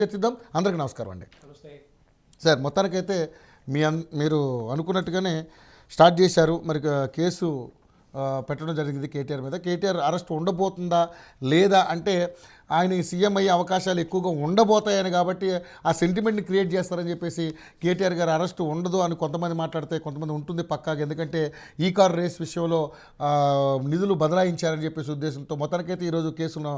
చర్చిద్దాం. అందరికీ నమస్కారం అండి. సార్, మొత్తానికైతే మీరు అనుకున్నట్టుగానే స్టార్ట్ చేశారు. మరి కేసు పెట్టడం జరిగింది కేటీఆర్ మీద. కేటీఆర్ అరెస్ట్ ఉండబోతుందా లేదా అంటే ఆయన సీఎం అయ్యే అవకాశాలు ఎక్కువగా ఉండబోతాయని, కాబట్టి ఆ సెంటిమెంట్ని క్రియేట్ చేస్తారని చెప్పేసి కేటీఆర్ గారు అరెస్ట్ ఉండదు అని కొంతమంది మాట్లాడితే, కొంతమంది ఉంటుంది పక్కాగా. ఎందుకంటే ఈ కార్ రేస్ విషయంలో నిధులు బదలాయించారని చెప్పేసి ఉద్దేశంతో మొత్తానికైతే ఈరోజు కేసును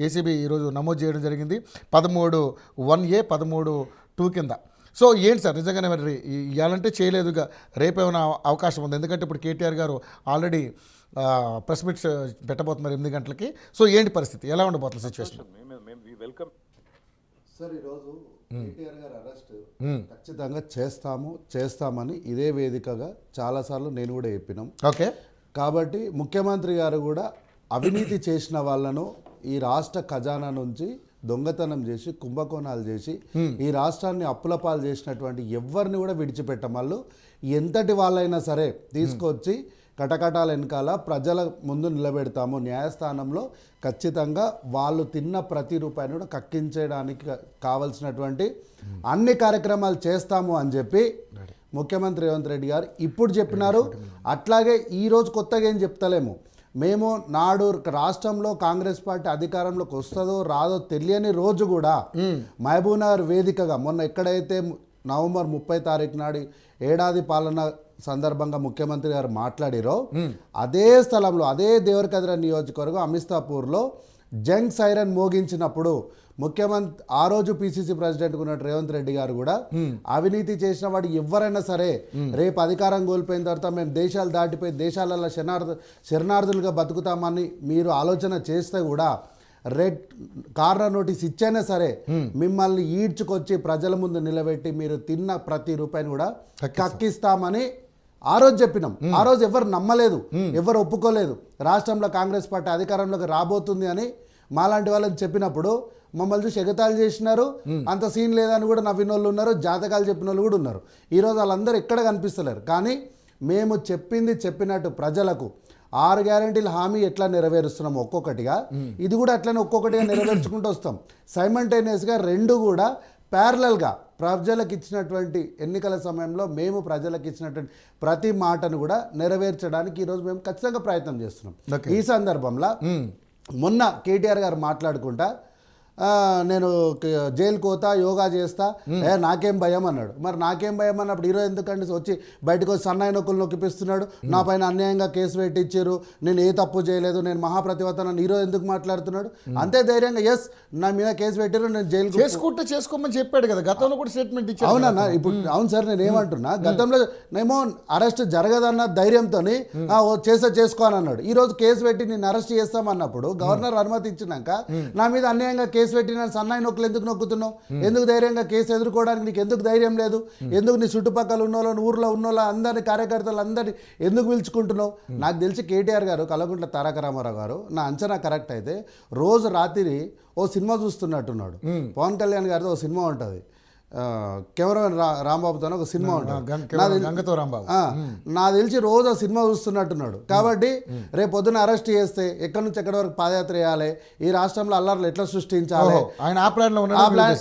ఏసీబీ ఈరోజు నమోదు చేయడం జరిగింది 13(1A) 13(2) కింద. సో ఏంటి సార్, నిజంగానే మరి ఇవ్వాలంటే చేయలేదుగా, రేపేమైనా అవకాశం ఉంది? ఎందుకంటే ఇప్పుడు కేటీఆర్ గారు ఆల్రెడీ ప్రెస్ మీట్స్ పెట్టబోతున్నారు 8 గంటలకి. సో ఏంటి పరిస్థితి, ఎలా ఉండబోతుంది సిచ్యువేషన్? వెల్కమ్ సార్, ఈరోజు కేటీఆర్ గారు అరెస్ట్ ఖచ్చితంగా చేస్తామని ఇదే వేదికగా చాలాసార్లు నేను కూడా చెప్పినాం. ఓకే, కాబట్టి ముఖ్యమంత్రి గారు కూడా అవినీతి చేసిన వాళ్ళను ఈ రాష్ట్ర ఖజానా నుంచి దొంగతనం చేసి కుంభకోణాలు చేసి ఈ రాష్ట్రాన్ని అప్పులపాలు చేసినటువంటి ఎవరిని కూడా విడిచిపెట్టమళ్ళు ఎంతటి వాళ్ళైనా సరే తీసుకొచ్చి కటకటాల వెనకాల ప్రజల ముందు నిలబెడతాము. న్యాయస్థానంలో ఖచ్చితంగా వాళ్ళు తిన్న ప్రతి రూపాయిని కూడా కక్కించడానికి కావలసినటువంటి అన్ని కార్యక్రమాలు చేస్తాము అని చెప్పి ముఖ్యమంత్రి రేవంత్ రెడ్డి గారు ఇప్పుడు చెప్పినారు. అట్లాగే ఈరోజు కొత్తగా ఏం చెప్తలేము. మేము నాడు రాష్ట్రంలో కాంగ్రెస్ పార్టీ అధికారంలోకి వస్తుందో రాదో తెలియని రోజు కూడా మహబూబ్నగర్ వేదికగా మొన్న ఎక్కడైతే నవంబర్ 30 తారీఖు నాడు ఏడాది పాలన సందర్భంగా ముఖ్యమంత్రి గారు మాట్లాడిరో అదే స్థలంలో, అదే దేవరకద్ర నియోజకవర్గం అమిస్తాపూర్లో జంగ్ సైరన్ మోగించినప్పుడు ముఖ్యమంత్రి ఆ రోజు పిసిసి ప్రెసిడెంట్ ఉన్నట్టు రేవంత్ రెడ్డి గారు కూడా అవినీతి చేసిన వాడు ఎవరైనా సరే రేపు అధికారం కోల్పోయిన తర్వాత మేము దేశాలు దాటిపోయి దేశాలలో శరణార్థులుగా బతుకుతామని మీరు ఆలోచన చేస్తే కూడా రెడ్ కార్నర్ నోటీస్ ఇచ్చైనా సరే మిమ్మల్ని ఈడ్చుకొచ్చి ప్రజల ముందు నిలబెట్టి మీరు తిన్న ప్రతి రూపాయిని కూడా కక్కిస్తామని ఆ రోజు చెప్పినాం. ఆ రోజు ఎవరు నమ్మలేదు, ఎవరు ఒప్పుకోలేదు. రాష్ట్రంలో కాంగ్రెస్ పార్టీ అధికారంలోకి రాబోతుంది అని మాలాంటి వాళ్ళని చెప్పినప్పుడు మమ్మల్ని చూసి ఎగతాళి చేసినారు. అంత సీన్ లేదని కూడా నవ్విన వాళ్ళు ఉన్నారు, జాతకాలు చెప్పిన వాళ్ళు కూడా ఉన్నారు. ఈరోజు వాళ్ళందరూ ఎక్కడ కనిపిస్తలేరు. కానీ మేము చెప్పింది చెప్పినట్టు ప్రజలకు 6 గ్యారెంటీల హామీ ఎట్లా నెరవేరుస్తున్నాం ఒక్కొక్కటిగా, ఇది కూడా అట్లనే ఒక్కొక్కటిగా నెరవేర్చుకుంటూ వస్తాం. సైమల్టేనియస్గా రెండు కూడా ప్యారలల్గా ప్రజలకు ఇచ్చినటువంటి ఎన్నికల సమయంలో మేము ప్రజలకు ఇచ్చినటువంటి ప్రతి మాటను కూడా నెరవేర్చడానికి ఈరోజు మేము ఖచ్చితంగా ప్రయత్నం చేస్తున్నాం. ఈ సందర్భంలో మొన్న కేటీఆర్ గారు మాట్లాడుకుంటా నేను జైలుకి పోతా, యోగా చేస్తా, నాకేం భయం అన్నాడు. మరి నాకేం భయం అన్నప్పుడు ఈరోజు ఎందుకంటే వచ్చి బయటకు వచ్చి సన్నాయి నొక్కులు నొక్కిపిస్తున్నాడు, నా పైన అన్యాయంగా కేసు పెట్టించారు, నేను ఏ తప్పు చేయలేదు, నేను మహాప్రతివతనని ఈరోజు ఎందుకు మాట్లాడుతున్నాడు? అంతే ధైర్యంగా ఎస్ నా మీద కేసు పెట్టారు, నేను జైలు చేసుకోమని చెప్పాడు కదా, గతంలో కూడా స్టేట్మెంట్ ఇచ్చాడు. అవునన్నా, ఇప్పుడు అవును సార్, నేను ఏమంటున్నా, గతంలో నేమో అరెస్ట్ జరగదన్న ధైర్యంతో చేసుకోని అన్నాడు. ఈ రోజు కేసు పెట్టి నేను అరెస్ట్ చేస్తామన్నప్పుడు గవర్నర్ అనుమతి ఇచ్చినాక నా మీద అన్యాయంగా కేసు పెట్టి నేను సన్నాయి నొక్కులు ఎందుకు నొక్కుతున్నావు? ఎందుకు ధైర్యంగా కేసు ఎదుర్కోవడానికి నీకు ఎందుకు ధైర్యం లేదు? ఎందుకు నీ చుట్టుపక్కల ఉన్నోళ్ళని, ఊర్లో ఉన్నోళ్ళ అందరినీ, కార్యకర్తలు అందరినీ ఎందుకు పిలుచుకుంటున్నావు? నాకు తెలిసి కేటీఆర్ గారు, కల్వకుంట్ల తారక రామారావు గారు, నా అంచనా కరెక్ట్ అయితే రోజు రాత్రి ఓ సినిమా చూస్తున్నట్టున్నాడు. పవన్ కళ్యాణ్ గారితో ఓ సినిమా ఉంటుంది, కెమెరామెన్ రాంబాబుతో ఒక సినిమా ఉంటుంది, నా తెలిసి రోజు ఆ సినిమా చూస్తున్నట్టున్నాడు. కాబట్టి రేపు పొద్దున అరెస్ట్ చేస్తే ఎక్కడి నుంచి ఎక్కడి వరకు పాదయాత్ర చేయాలి, ఈ రాష్ట్రంలో అల్లర్లు ఎట్లా సృష్టించాలి,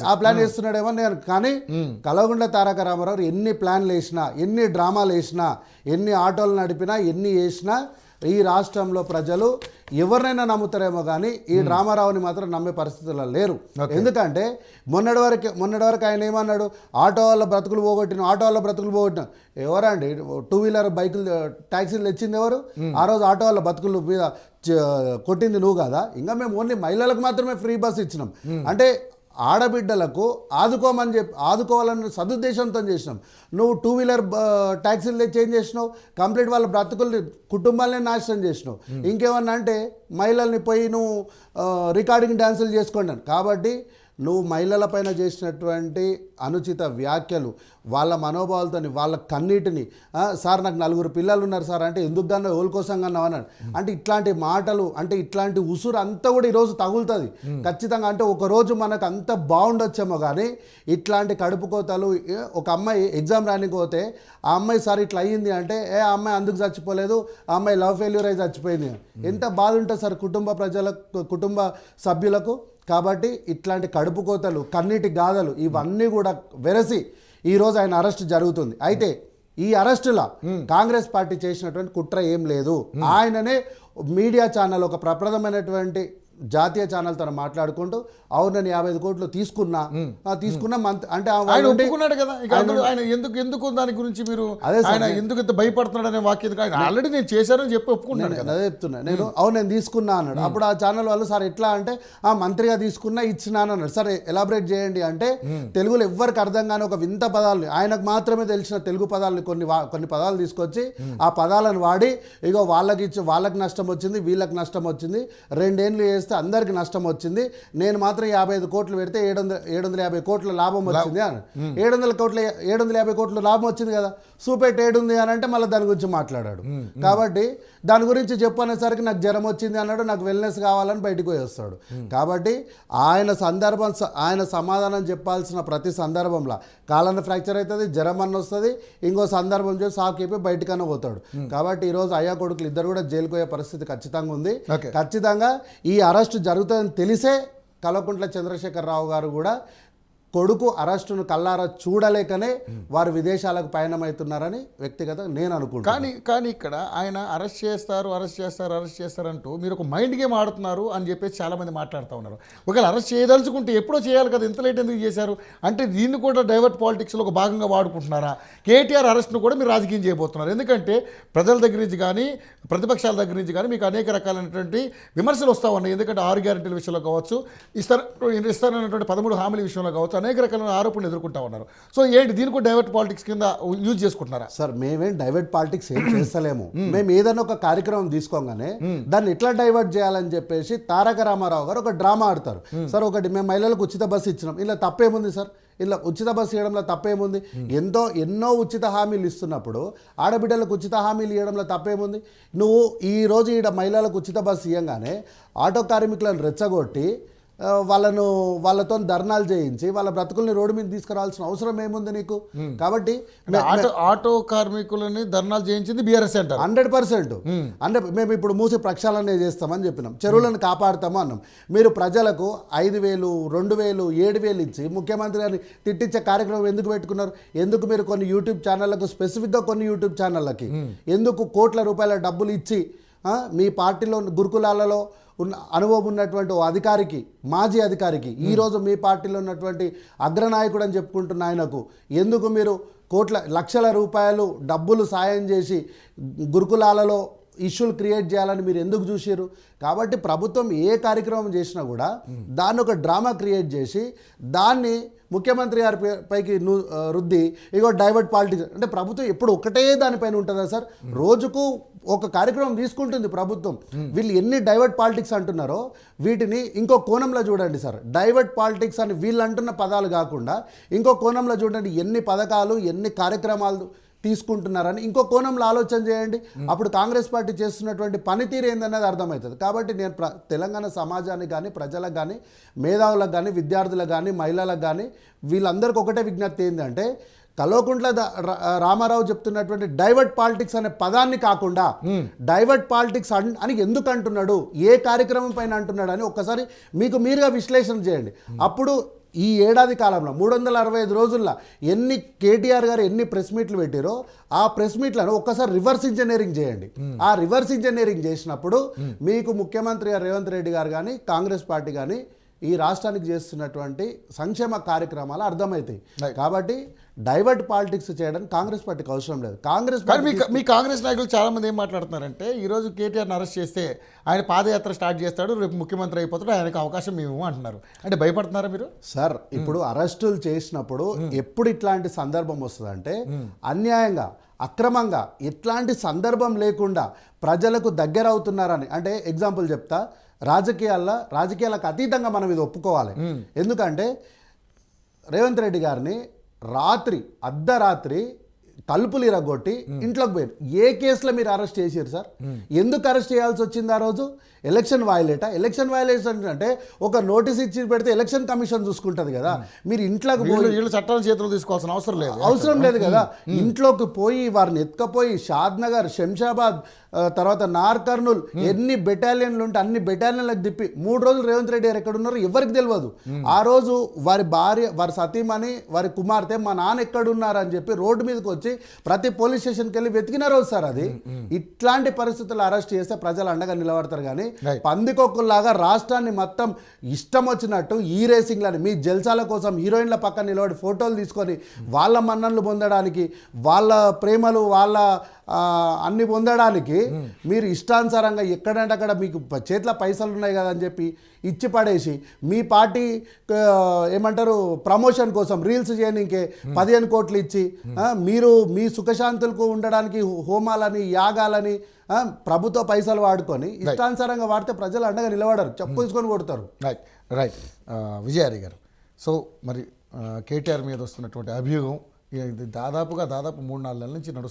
ఆ ప్లాన్ చేస్తున్నాడేమో నేను. కానీ కల్వకుంట్ల తారక రామారావు ఎన్ని ప్లాన్లు వేసినా, ఎన్ని డ్రామాలు వేసినా, ఎన్ని ఆటోలు నడిపినా, ఎన్ని చేసినా ఈ రాష్ట్రంలో ప్రజలు ఎవరినైనా నమ్ముతారేమో కానీ ఈ డ్రామారావుని మాత్రం నమ్మే పరిస్థితుల్లో లేరు. ఎందుకంటే మొన్నటి వరకు ఆయన ఏమన్నాడు, ఆటో వాళ్ళ బ్రతుకులు పోగొట్టిన ఎవరండి? 2 వీలర్ బైకులు ట్యాక్సీలు తెచ్చింది ఎవరు? ఆ రోజు ఆటో వాళ్ళ బతుకులు మీద కొట్టింది నువ్వు కదా. ఇంకా మేము ఓన్లీ మహిళలకు మాత్రమే ఫ్రీ బస్ ఇచ్చినాం. అంటే ఆడబిడ్డలకు ఆదుకోవాలని సదుద్దేశంతో చేసినాం. నువ్వు 2 వీలర్ ట్యాక్సీలు చేంజ్ చేసినావు, కంప్లీట్ వాళ్ళ బ్రతుకుల్ని, కుటుంబాలనే నాశనం చేసినావు. ఇంకేమన్నా అంటే మహిళల్ని పోయి నువ్వు రికార్డింగ్ డ్యాన్సులు చేసుకోండి. కాబట్టి నువ్వు మహిళలపైన చేసినటువంటి అనుచిత వ్యాఖ్యలు, వాళ్ళ మనోభావాలతో, వాళ్ళ కన్నీటిని, సార్ నాకు 4 పిల్లలు ఉన్నారు సార్ అంటే ఎందుకు కన్నా, ఎవరి కోసం కన్నా అన్నాడు. అంటే ఇట్లాంటి మాటలు, అంటే ఇట్లాంటి ఉసురు అంతా కూడా ఈరోజు తగులుతుంది ఖచ్చితంగా. అంటే ఒకరోజు మనకు అంత బాగుండొచ్చేమో కానీ ఇట్లాంటి కడుపు కోతలు. ఒక అమ్మాయి ఎగ్జామ్ రానికి పోతే ఆ అమ్మాయి సార్ ఇట్లా అయ్యింది అంటే ఆ అమ్మాయి అందుకు చచ్చిపోలేదు, ఆ అమ్మాయి లవ్ ఫెయిల్యూర్ అయి చచ్చిపోయింది. ఎంత బాధ ఉంటుంది సార్ కుటుంబ సభ్యులకు. కాబట్టి ఇట్లాంటి కడుపు కోతలు, కన్నీటి గాథలు ఇవన్నీ కూడా వెరసి ఈరోజు ఆయన అరెస్ట్ జరుగుతుంది. అయితే ఈ అరెస్టుల కాంగ్రెస్ పార్టీ చేసినటువంటి కుట్ర ఏం లేదు. ఆయననే మీడియా ఛానల్, ఒక ప్రప్రదమైనటువంటి జాతీయ ఛానల్ తను మాట్లాడుకుంటూ అవును నేను 55 కోట్లు తీసుకున్నా అంటే ఆయన ఒప్పుకున్నాడు కదా. ఇక అందులో ఆయన ఎందుకు దాని గురించి మీరు ఆయన ఎందుకు ఇంత భయపడుతున్నాడు అనే వాక్యం ఆయన ఆల్రెడీ నేను చేశానని చెప్పి ఒప్పుకున్నాడు కదా. అదే చెప్తున్నా నేను, అవును నేను తీసుకున్నా అన్నాడు. అప్పుడు ఆ ఛానల్ వాళ్ళు సార్ ఎట్లా అంటే మంత్రిగా తీసుకున్నా ఇచ్చినాను అన్నాడు. సరే ఎలాబరేట్ చేయండి అంటే తెలుగులో ఎవ్వరికి అర్థం కాని ఒక వింత పదాలని, ఆయనకు మాత్రమే తెలిసిన తెలుగు పదాలని కొన్ని పదాలు తీసుకొచ్చి ఆ పదాలను వాడి ఇగో వాళ్ళకి నష్టం వచ్చింది, వీళ్ళకి నష్టం వచ్చింది, 2 ఏళ్ళు చేస్తే అందరికి నష్టం వచ్చింది, నేను మాత్రం 55 కోట్లు పెడితే 750 కోట్ల లాభం వచ్చింది అని. 750 కోట్ల లాభం వచ్చింది కదా, సూపేట్ ఏడుంది అని అంటే మళ్ళీ దాని గురించి మాట్లాడాడు. కాబట్టి దాని గురించి చెప్పు అనేసరికి నాకు జ్వరం వచ్చింది అన్నాడు, నాకు వెల్నెస్ కావాలని బయటకు వస్తాడు. కాబట్టి ఆయన సమాధానం చెప్పాల్సిన ప్రతి సందర్భంలో కాళ్ళన్న ఫ్రాక్చర్ అవుతుంది, జ్వరం అన్న వస్తుంది, ఇంకో సందర్భం చేసి సాకు అయిపోయి బయటకన్నా పోతాడు. కాబట్టి ఈరోజు అయ్యా కొడుకులు ఇద్దరు కూడా జైలుకు పోయే పరిస్థితి ఖచ్చితంగా ఉంది. ఖచ్చితంగా ఈ అరెస్ట్ జరుగుతుందని తెలిసే కల్వకుంట్ల చంద్రశేఖరరావు గారు కూడా కొడుకు అరెస్టును కల్లారా చూడలేకనే వారు విదేశాలకు పయనమవుతున్నారని వ్యక్తిగతంగా నేను అనుకుంటాను. కానీ ఇక్కడ ఆయన అరెస్ట్ చేస్తారంటూ మీరు ఒక మైండ్ గేమ్ ఆడుతున్నారు అని చెప్పేసి చాలామంది మాట్లాడుతూ ఉన్నారు. ఒకవేళ అరెస్ట్ చేయదలుచుకుంటే ఎప్పుడో చేయాలి కదా, ఇంత లేట్ ఎందుకు చేశారు అంటే దీన్ని కూడా డైవర్ట్ పాలిటిక్స్లో ఒక భాగంగా వాడుకుంటున్నారా? కేటీఆర్ అరెస్ట్ను కూడా మీరు రాజకీయం చేయబోతున్నారు. ఎందుకంటే ప్రజల దగ్గర నుంచి కానీ ప్రతిపక్షాల దగ్గర నుంచి కానీ మీకు అనేక రకాలైనటువంటి విమర్శలు వస్తూ ఉన్నాయి. ఎందుకంటే 6 గ్యారెంటీల విషయంలో కావచ్చు, ఇస్తారన్నటువంటి 13 హామీల విషయంలో కావచ్చు, అనేక రకాల ఆరోపణలు ఎదుర్కొంటా ఉన్నారు. సో ఏంటి దీని కూడా డైవర్ట్ పాలిటిక్స్ కింద యూజ్ చేసుకుంటున్నారా? సార్ మేమేం డైవర్ట్ పాలిటిక్స్ ఏం చేస్తలేము. మేము ఏదైనా ఒక కార్యక్రమం తీసుకోగానే దాన్ని ఎట్లా డైవర్ట్ చేయాలని చెప్పేసి తారక రామారావు గారు ఒక డ్రామా ఆడతారు. సార్ ఒకటి మేము మహిళలకు ఉచిత బస్సు ఇచ్చినాం, ఇలా తప్పేముంది సార్? ఇలా ఉచిత బస్సు ఇవ్వడంలో తప్పేముంది? ఎన్నో ఉచిత హామీలు ఇస్తున్నప్పుడు ఆడబిడ్డలకు ఉచిత హామీలు ఇవ్వడంలో తప్పేముంది? నువ్వు ఈరోజు ఈడ మహిళలకు ఉచిత బస్సు ఇవ్వగానే ఆటో కార్మికులను రెచ్చగొట్టి వాళ్ళతో ధర్నాలు చేయించి వాళ్ళ బ్రతుకుల్ని రోడ్డు మీద తీసుకురావాల్సిన అవసరం ఏముంది నీకు? కాబట్టి ఆటో కార్మికులని ధర్నాలు చేయించింది బీఆర్ఎస్ అంటారు. 100%. అంటే మేము ఇప్పుడు మూసి ప్రక్షాళన చేస్తామని చెప్పినాం, చెరువులను కాపాడుతాము అన్నాం. మీరు ప్రజలకు 5,000, 2,000, 7,000 ఇచ్చి ముఖ్యమంత్రి గారిని తిట్టించే కార్యక్రమం ఎందుకు పెట్టుకున్నారు? ఎందుకు మీరు కొన్ని యూట్యూబ్ ఛానళ్లకు, స్పెసిఫిక్గా కొన్ని యూట్యూబ్ ఛానళ్ళకి ఎందుకు కోట్ల రూపాయల డబ్బులు ఇచ్చి మీ పార్టీలో గురుకులాలలో అనుభవం ఉన్నటువంటి ఓ అధికారికి, మాజీ అధికారికి, ఈరోజు మీ పార్టీలో ఉన్నటువంటి అగ్రనాయకుడు అని చెప్పుకుంటున్న ఆయనకు ఎందుకు మీరు లక్షల రూపాయలు డబ్బులు సాయం చేసి గురుకులాలలో ఇష్యూలు క్రియేట్ చేయాలని మీరు ఎందుకు చూసారు? కాబట్టి ప్రభుత్వం ఏ కార్యక్రమం చేసినా కూడా దాన్ని ఒక డ్రామా క్రియేట్ చేసి దాన్ని ముఖ్యమంత్రి గారి పైకి రుద్ది ఇగో డైవర్ట్ పాలిటిక్స్ అంటే ప్రభుత్వం ఎప్పుడు ఒకటే దానిపైన ఉంటుందా సార్? రోజుకు ఒక కార్యక్రమం తీసుకుంటుంది ప్రభుత్వం. వీళ్ళు ఎన్ని డైవర్ట్ పాలిటిక్స్ అంటున్నారో వీటిని ఇంకో కోణంలో చూడండి సార్. డైవర్ట్ పాలిటిక్స్ అని వీళ్ళు అంటున్న పదాలు కాకుండా ఇంకో కోణంలో చూడండి, ఎన్ని పథకాలు ఎన్ని కార్యక్రమాలు తీసుకుంటున్నారని ఇంకో కోణంలో ఆలోచన చేయండి. అప్పుడు కాంగ్రెస్ పార్టీ చేస్తున్నటువంటి పనితీరు ఏందన్నది అర్థమవుతుంది. కాబట్టి నేను తెలంగాణ సమాజానికి కానీ, ప్రజలకు కానీ, మేధావులకు కానీ, విద్యార్థులకు కానీ, మహిళలకు కానీ వీళ్ళందరికీ ఒకటే విజ్ఞప్తి ఏంటంటే కల్వకుంట్ల రామారావు చెప్తున్నటువంటి డైవర్ట్ పాలిటిక్స్ అనే పదాన్ని కాకుండా డైవర్ట్ పాలిటిక్స్ అని ఎందుకు అంటున్నాడు, ఏ కార్యక్రమం పైన అంటున్నాడు అని ఒక్కసారి మీకు మీరుగా విశ్లేషణ చేయండి. అప్పుడు ఈ ఏడాది కాలంలో 365 రోజుల్లో కేటీఆర్ గారు ఎన్ని ప్రెస్ మీట్లు పెట్టారో ఆ ప్రెస్ మీట్లను ఒక్కసారి రివర్స్ ఇంజనీరింగ్ చేయండి. ఆ రివర్స్ ఇంజనీరింగ్ చేసినప్పుడు మీకు ముఖ్యమంత్రి రేవంత్ రెడ్డి గారు కానీ, కాంగ్రెస్ పార్టీ కానీ ఈ రాష్ట్రానికి చేస్తున్నటువంటి సంక్షేమ కార్యక్రమాలు అర్థమవుతాయి. కాబట్టి డైవర్ట్ పాలిటిక్స్ చేయడానికి కాంగ్రెస్ పార్టీకి అవసరం లేదు. మీ కాంగ్రెస్ నాయకులు చాలామంది ఏం మాట్లాడుతున్నారంటే ఈరోజు కేటీఆర్ని అరెస్ట్ చేస్తే ఆయన పాదయాత్ర స్టార్ట్ చేస్తాడు, రేపు ముఖ్యమంత్రి అయిపోతాడు, ఆయనకు అవకాశం మేము అంటున్నారు. అంటే భయపడుతున్నారా మీరు? సార్ ఇప్పుడు అరెస్టులు చేసినప్పుడు ఎప్పుడు ఇట్లాంటి సందర్భం వస్తుందంటే అన్యాయంగా, అక్రమంగా, ఇట్లాంటి సందర్భం లేకుండా ప్రజలకు దగ్గర అవుతున్నారని. అంటే ఎగ్జాంపుల్ చెప్తా, రాజకీయాలకు అతీతంగా మనం ఇది ఒప్పుకోవాలి. ఎందుకంటే రేవంత్ రెడ్డి గారిని అర్ధరాత్రి తలుపులు ఇరగొట్టి ఇంట్లోకి పోయారు. ఏ కేసులో మీరు అరెస్ట్ చేశారు సార్? ఎందుకు అరెస్ట్ చేయాల్సి వచ్చింది ఆ రోజు? ఎలక్షన్ వయలేషన్ అంటే ఒక నోటీస్ ఇచ్చి పెడితే ఎలక్షన్ కమిషన్ చూసుకుంటది కదా. మీరు ఇంట్లోకి వీళ్ళు చట్టాల చేతులు తీసుకోవాల్సిన అవసరం లేదు కదా. ఇంట్లోకి పోయి వారిని ఎత్తుకపోయి షాద్ నగర్, శంషాబాద్, తర్వాత నార్ కర్నూల్, ఎన్ని బెటాలియన్లు ఉంటే అన్ని బెటాలియన్లకు తిప్పి 3 రోజులు రేవంత్ రెడ్డి గారు ఎక్కడ ఉన్నారో ఎవరికి తెలియదు. ఆ రోజు వారి భార్య, వారి సతీమణి, వారి కుమార్తె మా నాన్న ఎక్కడున్నారు అని చెప్పి రోడ్డు మీదకి వచ్చి ప్రతి పోలీస్ స్టేషన్కి వెళ్ళి వెతికిన రోజు సార్ అది. ఇట్లాంటి పరిస్థితుల్లో అరెస్ట్ చేస్తే ప్రజలు అండగా నిలబడతారు. కానీ పందికొక్కుల్లాగా రాష్ట్రాన్ని మొత్తం ఇష్టం వచ్చినట్టు ఈ రేసింగ్లని మీ జల్సాల కోసం హీరోయిన్ల పక్కన నిలబడి ఫోటోలు తీసుకొని వాళ్ళ మన్ననలు పొందడానికి, వాళ్ళ ప్రేమలు, వాళ్ళ అన్ని పొందడానికి మీరు ఇష్టానుసారంగా ఎక్కడంటే అక్కడ మీకు చేతిలో పైసలు ఉన్నాయి కదా అని చెప్పి ఇచ్చి పడేసి మీ పార్టీ ఏమంటారు ప్రమోషన్ కోసం రీల్స్ చేయడానికి 15 కోట్లు ఇచ్చి మీరు మీ సుఖశాంతులకు ఉండడానికి హోమాలని, యాగాలని ప్రభుత్వ పైసలు వాడుకొని ఇష్టానుసారంగా వాడితే ప్రజలు అండగా నిలబడరు, చెప్పు తీసుకొని కొడతారు. రైట్ విజయారి గారు, సో మరి కేటీఆర్ మీద వస్తున్నటువంటి అభియోగం ఇది దాదాపు 3-4 నెలల నుంచి నడుస్తుంది.